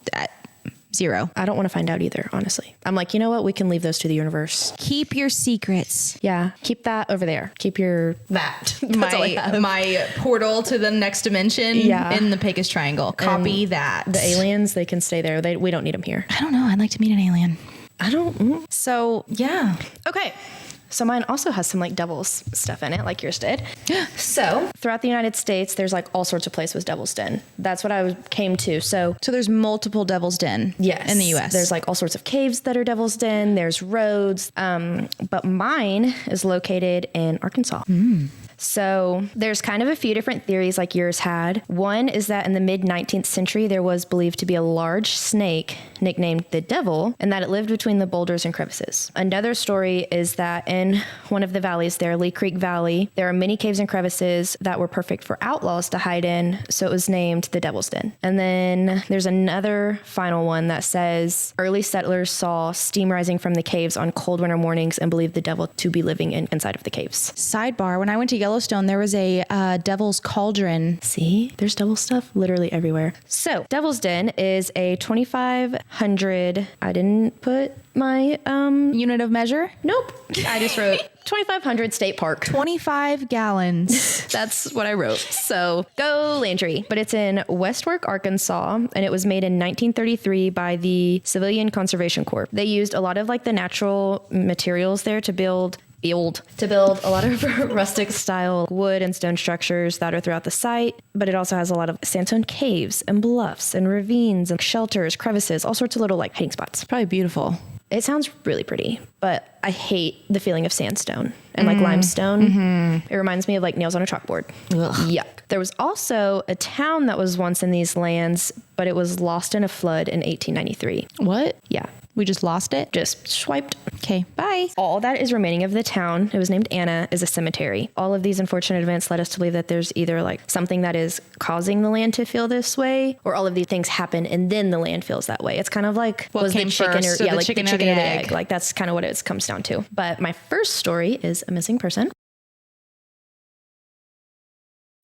Zero. I don't want to find out either, honestly. I'm like, you know what? We can leave those to the universe. Keep your secrets. Yeah. Keep that over there. Keep your... That. my portal to the next dimension in the Pecos Triangle. Copy that. The aliens, they can stay there. We don't need them here. I don't know. I'd like to meet an alien. I don't... So, yeah. Okay. So mine also has some like devil's stuff in it, like yours did. So throughout the United States, there's like all sorts of places with Devil's Den. That's what I came to. So there's multiple Devil's Den in the U.S. There's like all sorts of caves that are Devil's Den. There's roads. But mine is located in Arkansas. So there's kind of a few different theories like yours had. One is that in the mid-19th century, there was believed to be a large snake nicknamed the Devil, and that it lived between the boulders and crevices. Another story is that in one of the valleys there, Lee Creek Valley, there are many caves and crevices that were perfect for outlaws to hide in, so it was named the Devil's Den. And then there's another final one that says early settlers saw steam rising from the caves on cold winter mornings and believed the devil to be living inside of the caves. Sidebar, when I went to Yellowstone, there was a Devil's Cauldron. See, there's devil stuff literally everywhere. So Devil's Den is a 2,500, I didn't put my Unit of measure? Nope. I just wrote 2,500 state park. 25 gallons. That's what I wrote. So go Landry. But it's in Westwork, Arkansas, and it was made in 1933 by the Civilian Conservation Corps. They used a lot of like the natural materials there to build a lot of rustic style wood and stone structures that are throughout the site, but it also has a lot of sandstone caves and bluffs and ravines and shelters, crevices, all sorts of little like hiding spots. Probably beautiful. It sounds really pretty, but I hate the feeling of sandstone and like limestone. Mm-hmm. It reminds me of like nails on a chalkboard. Ugh. Yuck. There was also a town that was once in these lands, but it was lost in a flood in 1893. What? Yeah. We just lost it? Just swiped. Okay, bye. All that is remaining of the town, it was named Anna, is a cemetery. All of these unfortunate events led us to believe that there's either like something that is causing the land to feel this way, or all of these things happen and then the land feels that way. It's kind of like, what came the chicken first, or, yeah, the like chicken the chicken or or the the egg? egg. Like that's kind of what it comes down to. But my first story is a missing person.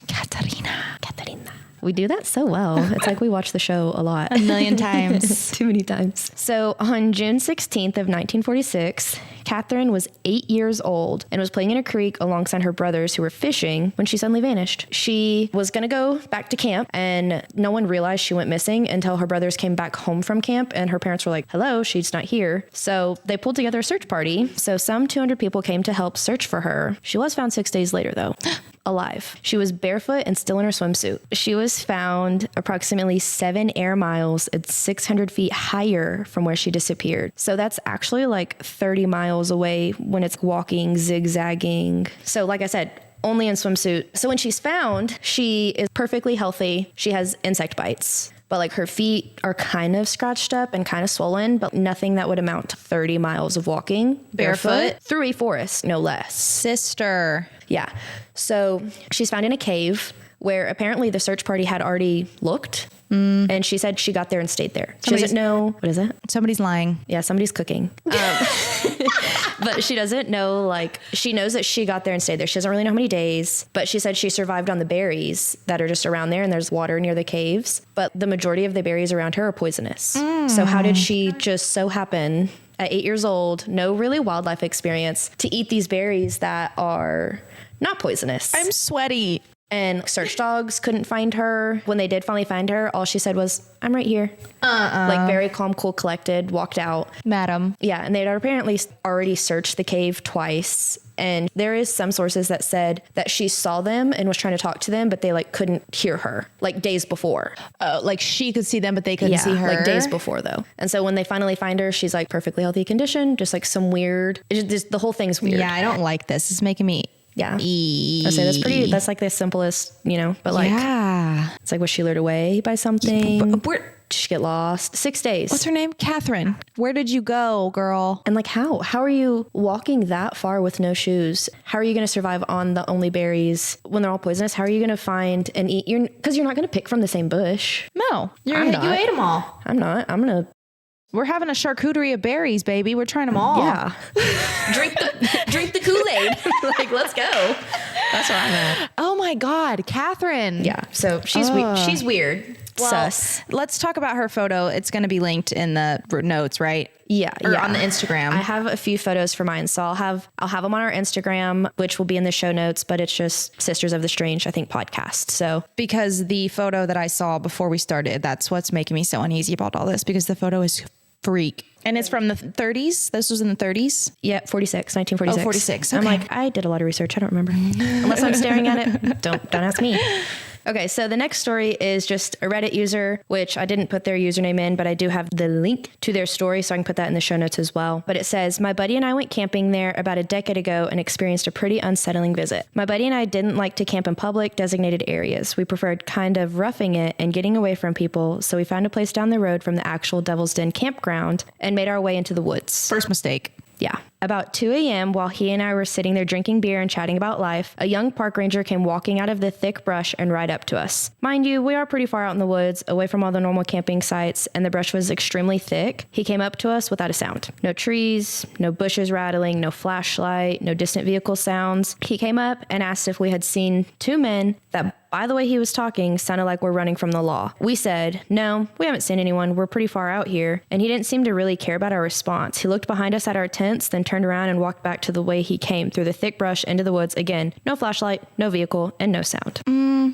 Katarina. We do that so well. It's like we watch the show a lot. A million times. Too many times. So on June 16th of 1946, Catherine was 8 years old and was playing in a creek alongside her brothers who were fishing when she suddenly vanished. She was going to go back to camp and no one realized she went missing until her brothers came back home from camp and her parents were like, hello, she's not here. So they pulled together a search party. So some 200 people came to help search for her. She was found 6 days later though. Alive. She was barefoot and still in her swimsuit. She was found approximately 7 air miles at 600 feet higher from where she disappeared. So that's actually like 30 miles away when it's walking, zigzagging. So like I said, only in swimsuit. So when she's found, she is perfectly healthy. She has insect bites. But like her feet are kind of scratched up and kind of swollen, but nothing that would amount to 30 miles of walking barefoot through a forest, no less. Sister. Yeah. So she's found in a cave where apparently the search party had already looked. And she said she got there and stayed there. She doesn't know. What is it? Somebody's lying. Yeah, somebody's cooking. But she doesn't know, like, she knows that she got there and stayed there. She doesn't really know how many days, but she said she survived on the berries that are just around there and there's water near the caves. But the majority of the berries around her are poisonous. So how did she just so happen at 8 years old, no really wildlife experience, to eat these berries that are not poisonous? I'm sweaty. And search dogs couldn't find her. When they did finally find her, all she said was, I'm right here. Like very calm, cool, collected, walked out. Madam. Yeah, and they'd apparently already searched the cave twice. And there is some sources that said that she saw them and was trying to talk to them, but they like couldn't hear her like days before. Like she could see them, but they couldn't see her. Like days before though. And so when they finally find her, she's like perfectly healthy condition, just like some weird, it's just, the whole thing's weird. Yeah, I don't like this. It's making me. Yeah. I say that's like the simplest, but like, yeah, it's like, was she lured away by something? Did she get lost? 6 days. What's her name? Catherine. Where did you go, girl? And like, how are you walking that far with no shoes? How are you going to survive on the only berries when they're all poisonous? How are you going to find and eat? Because you're not going to pick from the same bush. No, you ate them all. I'm not. We're having a charcuterie of berries, baby. We're trying them all. Yeah. drink the Kool-Aid. Like, let's go. That's what I'm at. Oh my God, Catherine. Yeah. So she's weird. Well, Sus. let's talk about her photo. It's going to be linked in the notes, right? Yeah. Or on the Instagram. I have a few photos for mine. So I'll have them on our Instagram, which will be in the show notes, but it's just Sisters of the Strange, I think, podcast. So because the photo that I saw before we started, that's what's making me so uneasy about all this, because the photo is freak. And it's from the 30s. This was in the 30s. Yeah, 1946. Oh, 46. Okay. I'm like, I did a lot of research. I don't remember. Unless I'm staring at it. Don't ask me. Okay, so the next story is just a Reddit user, which I didn't put their username in, but I do have the link to their story, so I can put that in the show notes as well. But it says, my buddy and I went camping there about a decade ago and experienced a pretty unsettling visit. My buddy and I didn't like to camp in public, designated areas. We preferred kind of roughing it and getting away from people, so we found a place down the road from the actual Devil's Den campground and made our way into the woods. First mistake. Yeah. About 2 a.m., while he and I were sitting there drinking beer and chatting about life, a young park ranger came walking out of the thick brush and right up to us. Mind you, we are pretty far out in the woods, away from all the normal camping sites, and the brush was extremely thick. He came up to us without a sound. No trees, no bushes rattling, no flashlight, no distant vehicle sounds. He came up and asked if we had seen two men that, by the way he was talking, sounded like we're running from the law. We said, no, we haven't seen anyone. We're pretty far out here. And he didn't seem to really care about our response. He looked behind us at our tents, then turned around and walked back to the way he came, through the thick brush into the woods. Again, no flashlight, no vehicle, and no sound.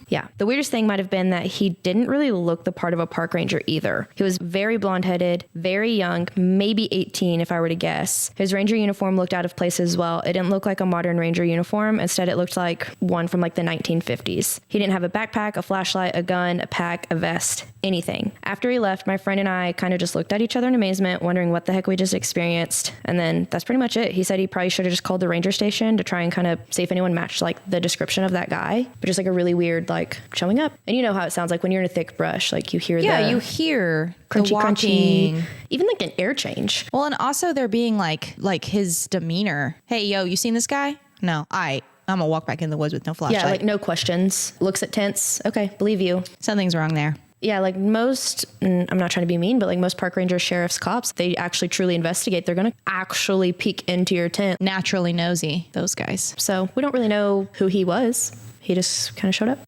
Yeah. The weirdest thing might have been that he didn't really look the part of a park ranger either. He was very blonde-headed, very young, maybe 18 if I were to guess. His ranger uniform looked out of place as well. It didn't look like a modern ranger uniform. Instead, it looked like one from like the 1950s. He didn't have a backpack, a flashlight, a gun, a pack, a vest, anything. After he left, my friend and I kind of just looked at each other in amazement, wondering what the heck we just experienced. And then that's pretty much it. He said he probably should have just called the ranger station to try and kind of see if anyone matched like the description of that guy, but just like a really weird like showing up. And you know how it sounds like when you're in a thick brush, like you hear You hear crunchy, the walking. crunchy, even like an air change. Well, and also they're being like his demeanor. Hey, yo, you seen this guy? No, I'm gonna walk back in the woods with no flashlight. Yeah, like no questions. Looks at tents. Okay, believe you. Something's wrong there. Yeah, like most, I'm not trying to be mean, but like most park rangers, sheriffs, cops, they actually truly investigate. They're going to actually peek into your tent. Naturally nosy, those guys. So we don't really know who he was. He just kind of showed up.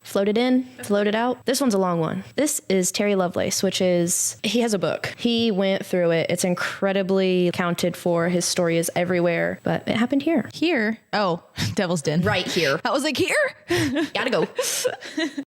Floated in, floated out. This one's a long one. This is Terry Lovelace, he has a book. He went through it. It's incredibly accounted for. His story is everywhere, but it happened here. Here? Oh, Devil's Den. Right here. I was like, here? Gotta go.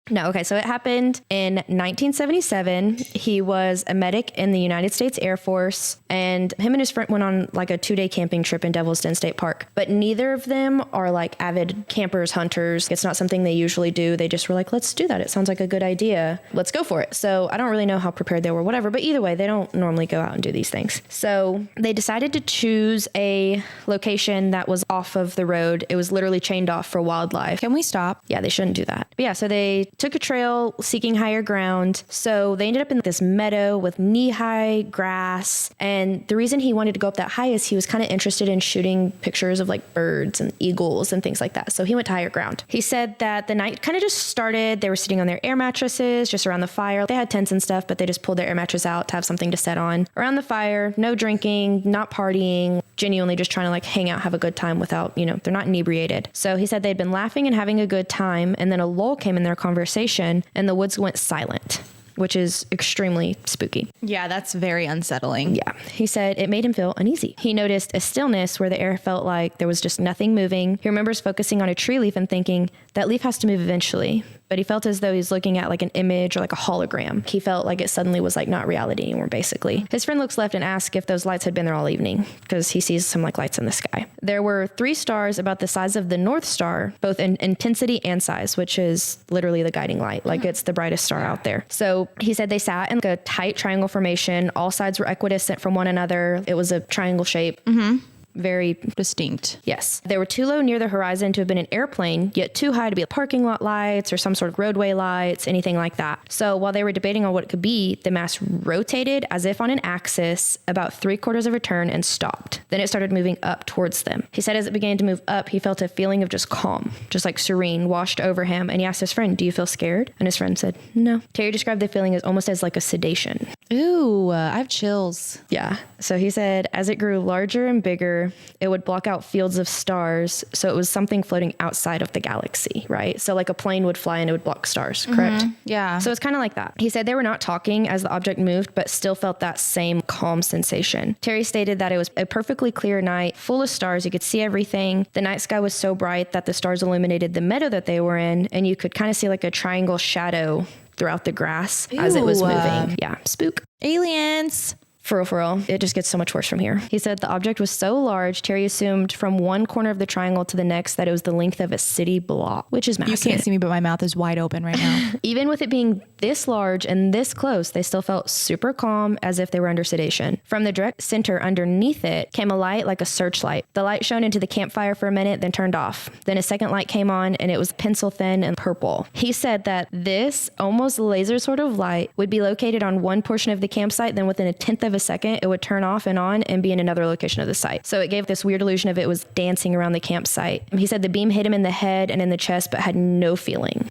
No, okay, so it happened in 1977. He was a medic in the United States Air Force, and him and his friend went on like a 2-day camping trip in Devil's Den State Park. But neither of them are like avid campers, hunters. It's not something they usually do. They just were like, let's do that. It sounds like a good idea. Let's go for it. So I don't really know how prepared they were, whatever, but either way, they don't normally go out and do these things. So they decided to choose a location that was off of the road. It was literally chained off for wildlife. Can we stop? Yeah, they shouldn't do that. But yeah, so they took a trail seeking higher ground. So they ended up in this meadow with knee-high grass. And the reason he wanted to go up that high is he was kind of interested in shooting pictures of like birds and eagles and things like that. So he went to higher ground. He said that the night kind of just started. They were sitting on their air mattresses just around the fire. They had tents and stuff, but they just pulled their air mattress out to have something to set on. Around the fire, no drinking, not partying, genuinely just trying to like hang out, have a good time without, they're not inebriated. So he said they'd been laughing and having a good time, and then a lull came in their conversation and the woods went silent, which is extremely spooky. Yeah, that's very unsettling. Yeah. He said it made him feel uneasy. He noticed a stillness where the air felt like there was just nothing moving. He remembers focusing on a tree leaf and thinking, that leaf has to move eventually. But he felt as though he's looking at like an image or like a hologram. He felt like it suddenly was like not reality anymore, basically. His friend looks left and asks if those lights had been there all evening, because he sees some like lights in the sky. There were 3 stars about the size of the North Star, both in intensity and size, which is literally the guiding light. Like it's the brightest star out there. So he said they sat in like a tight triangle formation. All sides were equidistant from one another. It was a triangle shape. Very distinct. Yes. They were too low near the horizon to have been an airplane, yet too high to be parking lot lights or some sort of roadway lights, anything like that. So while they were debating on what it could be, the mass rotated as if on an axis about 3/4 of a turn and stopped. Then it started moving up towards them. He said as it began to move up, he felt a feeling of just calm, just like serene, washed over him. And he asked his friend, do you feel scared? And his friend said, no. Terry described the feeling as almost as like a sedation. Ooh, I have chills. Yeah. So he said as it grew larger and bigger, it would block out fields of stars. So it was something floating outside of the galaxy, right? So like a plane would fly and it would block stars, correct? Yeah. So it's kind of like that. He said they were not talking as the object moved, but still felt that same calm sensation. Terry stated that it was a perfectly clear night, full of stars. You could see everything. The night sky was so bright that the stars illuminated the meadow that they were in, and you could kind of see like a triangle shadow throughout the grass as it was moving. Yeah, spook. Aliens. For real. It just gets so much worse from here. He said the object was so large, Terry assumed from one corner of the triangle to the next that it was the length of a city block, which is massive. You can't see me, but my mouth is wide open right now. Even with it being this large and this close, they still felt super calm, as if they were under sedation. From the direct center underneath it came a light like a searchlight. The light shone into the campfire for a minute, then turned off. Then a second light came on, and it was pencil thin and purple. He said that this almost laser sort of light would be located on one portion of the campsite, then within a tenth of a second, it would turn off and on and be in another location of the site. So it gave this weird illusion of it was dancing around the campsite. He said the beam hit him in the head and in the chest, but had no feeling.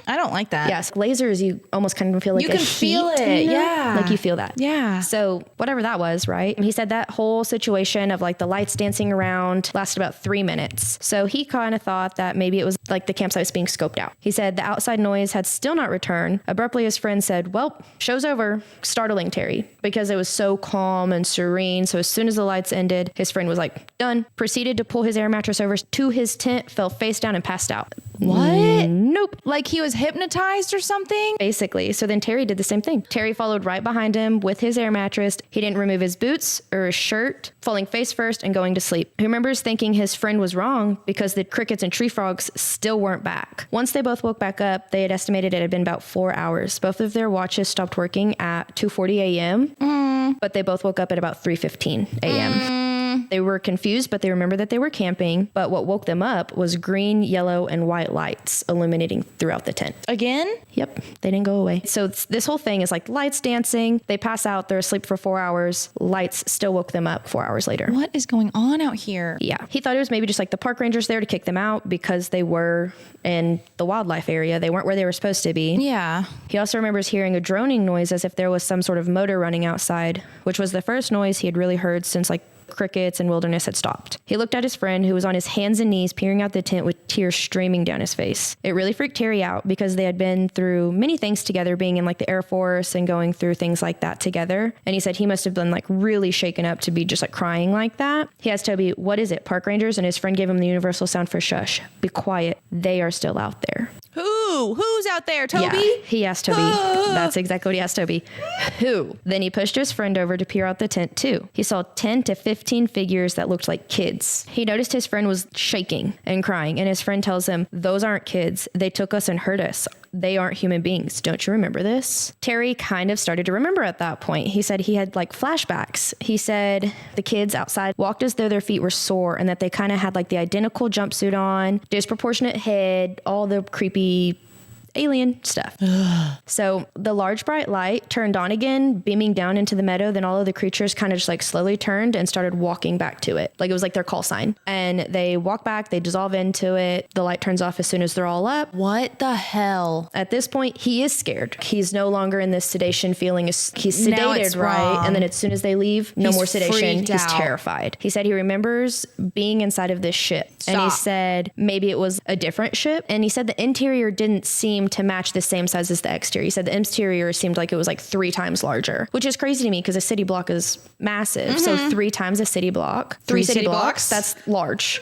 I don't like that. Yes. Lasers, you almost kind of feel like you can feel it. Yeah. Like you feel that. Yeah. So whatever that was, right? He said that whole situation of like the lights dancing around lasted about 3 minutes. So he kind of thought that maybe it was like the campsite was being scoped out. He said the outside noise had still not returned. Abruptly, his friend said, well, show's over, startling Terry, because it was so calm and serene. So as soon as the lights ended, his friend was like, done. Proceeded to pull his air mattress over to his tent, fell face down and passed out. What? Nope. Like he was hypnotized or something? Basically. So then Terry did the same thing. Terry followed right behind him with his air mattress. He didn't remove his boots or his shirt, falling face first and going to sleep. He remembers thinking his friend was wrong because the crickets and tree frogs still weren't back. Once they both woke back up, they had estimated it had been about 4 hours. Both of their watches stopped working at 2:40 a.m., but they both woke up at about 3:15 a.m. They were confused, but they remembered that they were camping. But what woke them up was green, yellow, and white lights illuminating throughout the tent. Again? Yep. They didn't go away. So this whole thing is like lights dancing. They pass out. They're asleep for 4 hours. Lights still woke them up 4 hours later. What is going on out here? Yeah. He thought it was maybe just like the park rangers there to kick them out because they were in the wildlife area. They weren't where they were supposed to be. Yeah. He also remembers hearing a droning noise as if there was some sort of motor running outside, which was the first noise he had really heard since like crickets and wilderness had stopped. He looked at his friend who was on his hands and knees peering out the tent with tears streaming down his face. It really freaked Terry out because they had been through many things together, being in like the Air Force and going through things like that together. And he said he must have been like really shaken up to be just like crying like that. He asked Toby, what is it, park rangers? And his friend gave him the universal sound for shush. Be quiet. They are still out there. Who? Who's out there? Toby? Yeah, he asked Toby. That's exactly what he asked Toby. Who? Then he pushed his friend over to peer out the tent too. He saw 10 to 15 figures that looked like kids. He noticed his friend was shaking and crying, and his friend tells him, those aren't kids. They took us and hurt us. They aren't human beings. Don't you remember this? Terry kind of started to remember at that point. He said he had like flashbacks. He said the kids outside walked as though their feet were sore and that they kind of had like the identical jumpsuit on, disproportionate head, all the creepy alien stuff. So the large bright light turned on again, beaming down into the meadow. Then all of the creatures kind of just like slowly turned and started walking back to it. Like it was like their call sign. And they walk back, they dissolve into it. The light turns off as soon as they're all up. What the hell? At this point, he is scared. He's no longer in this sedation feeling. He's Now it's sedated, right? wrong. And then as soon as they leave, no He's more sedation. freaked He's out. terrified. He said he remembers being inside of this ship. And he Stop. said maybe it was a different ship. And he said the interior didn't seem to match the same size as the exterior. He said the interior seemed like it was like 3 times larger, which is crazy to me because a city block is massive. So 3 times a city block, 3 city blocks, that's large.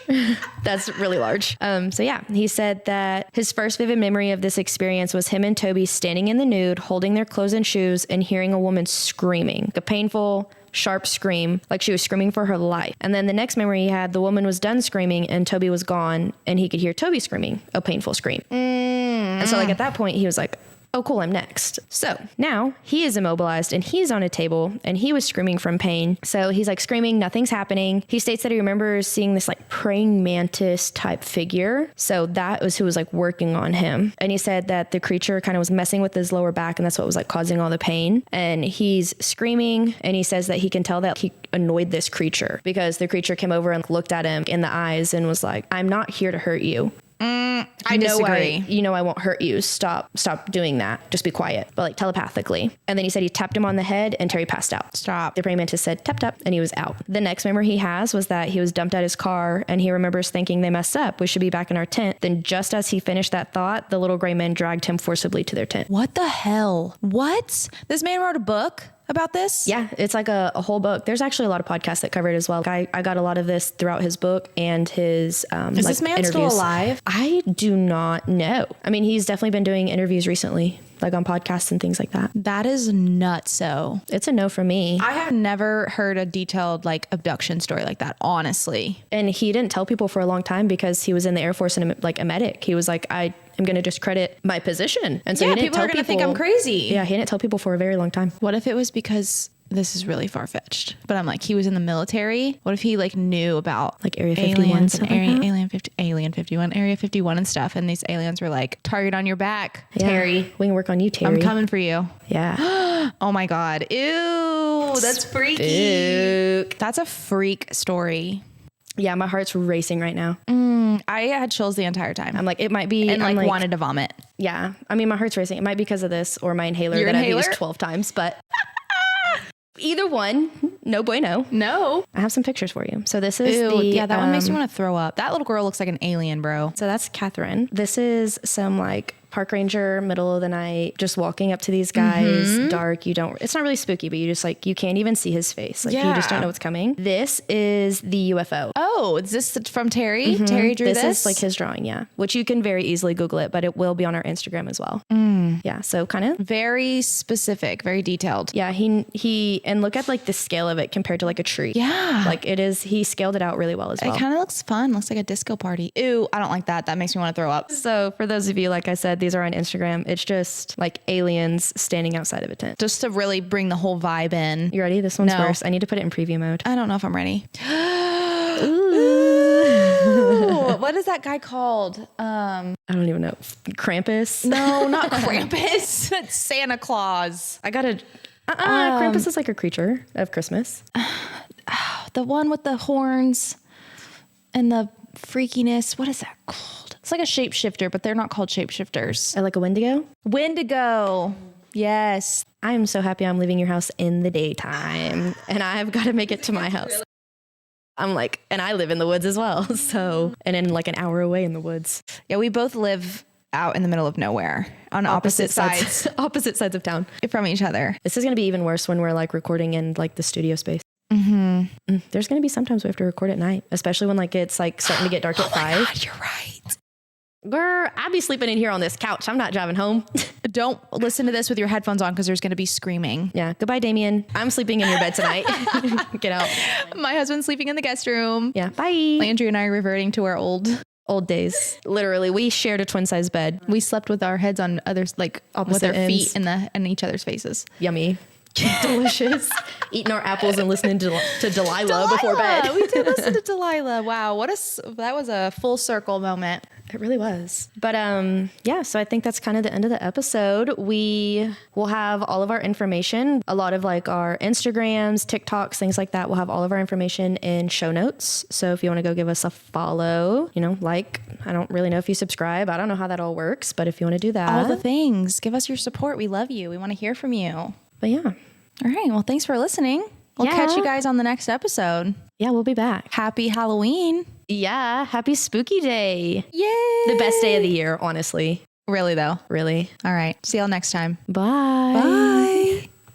That's really large. So yeah, he said that his first vivid memory of this experience was him and Toby standing in the nude, holding their clothes and shoes, and hearing a woman screaming, a painful, sharp scream, like she was screaming for her life. And then the next memory he had, the woman was done screaming and Toby was gone, and he could hear Toby screaming, a painful scream. And so like at that point he was like, oh cool, I'm next. So now he is immobilized and he's on a table and he was screaming from pain. So he's like screaming, nothing's happening. He states that he remembers seeing this like praying mantis type figure. So that was who was like working on him. And he said that the creature kind of was messing with his lower back and that's what was like causing all the pain. And he's screaming and he says that he can tell that he annoyed this creature because the creature came over and looked at him in the eyes and was like, I'm not here to hurt you. I disagree. I won't hurt you. Stop doing that. Just be quiet. But like telepathically. And then he said he tapped him on the head and Terry passed out. Stop. The praying mantis said tap tap and he was out. The next memory he has was that he was dumped at his car and he remembers thinking they messed up. We should be back in our tent. Then just as he finished that thought, the little gray men dragged him forcibly to their tent. What the hell? What? This man wrote a book about this? Yeah, it's like a whole book. There's actually a lot of podcasts that cover it as well. I got a lot of this throughout his book and his Is this man interviews. still alive? I do not know. I mean, he's definitely been doing interviews recently. like on podcasts and things like that. That is nuts. So It's a no for me. I have never heard a detailed like abduction story like that, honestly. And he didn't tell people for a long time because he was in the Air Force and like a medic. He was like, I am going to discredit my position. And so he didn't people tell are going to think I'm crazy. Yeah, he didn't tell people for a very long time. What if it was because this is really far-fetched, but I'm like, he was in the military. What if he like knew about Like Area 51 aliens stuff and like that? Alien 51, Area 51 and stuff, and these aliens were like, target on your back, Yeah. Terry. We can work on you, Terry. I'm coming for you. Yeah. Oh my God. Ew, that's freaky. That's a freak story. Yeah, my heart's racing right now. I had chills the entire time. I'm like, it might be. and I'm like wanted to vomit. Yeah. I mean, my heart's racing. It might be because of this or my inhaler Your that inhaler? I've used 12 times, but either one, no bueno. No. I have some pictures for you. So this is Yeah, that one makes me want to throw up. That little girl looks like an alien, bro. So that's Catherine. This is some like park ranger, middle of the night, just walking up to these guys, dark. It's not really spooky, but you can't even see his face. Like you just don't know what's coming. This is the UFO. Oh, is this from Terry? Terry drew this? This is like his drawing, yeah. Which you can very easily Google it, but it will be on our Instagram as well. Yeah, so kind of very specific, very detailed. Yeah, he and look at like the scale of it compared to like a tree. Yeah. Like it is, he scaled it out really well as well. It kind of looks fun. Looks like a disco party. Ew, I don't like that. That makes me want to throw up. So for those of you, like I said, these are on Instagram. It's just like aliens standing outside of a tent. Just to really bring the whole vibe in. You ready? This one's No. worse. I need to put it in preview mode. I don't know if I'm ready. What is that guy called? I don't even know. Krampus? No, not Krampus. That's Santa Claus. I gotta... Krampus is like a creature of Christmas. The one with the horns and the freakiness. What is that called? It's like a shapeshifter, but they're not called shapeshifters. Like a Wendigo? Wendigo. Yes. I am so happy I'm leaving your house in the daytime and I've got to make it to my house. I'm like, and I live in the woods as well. So, and then like an hour away in the woods. Yeah, we both live out in the middle of nowhere on opposite sides opposite sides of town from each other. This is going to be even worse when we're like recording in like the studio space. There's going to be sometimes we have to record at night, especially when like it's like starting to get dark at 5. God, you're right. Girl, I'll be sleeping in here on this couch. I'm not driving home. Don't listen to this with your headphones on because there's going to be screaming. Yeah. Goodbye, Damien. I'm sleeping in your bed tonight. Get out. My husband's sleeping in the guest room. Yeah. Bye. Andrew and I are reverting to our old days. Literally, we shared a twin size bed. We slept with our heads on others, like Opposite with our ends. feet in each other's faces. Yummy. Delicious. Eating our apples and listening to Delilah before bed. We did listen to Delilah. Wow. That was a full circle moment. It really was. But yeah, so I think that's kind of the end of the episode. We will have all of our information, a lot of like our Instagrams, TikToks, things like that. We'll have all of our information in show notes. So if you want to go give us a follow, like, I don't really know if you subscribe. I don't know how that all works, but if you want to do that. All the things. Give us your support. We love you. We want to hear from you. But yeah. All right. Well, thanks for listening. We'll catch you guys on the next episode. Yeah, we'll be back. Happy Halloween. Yeah. Happy Spooky Day. Yay. The best day of the year, honestly. Really, though. Really. All right. See y'all next time. Bye. Bye.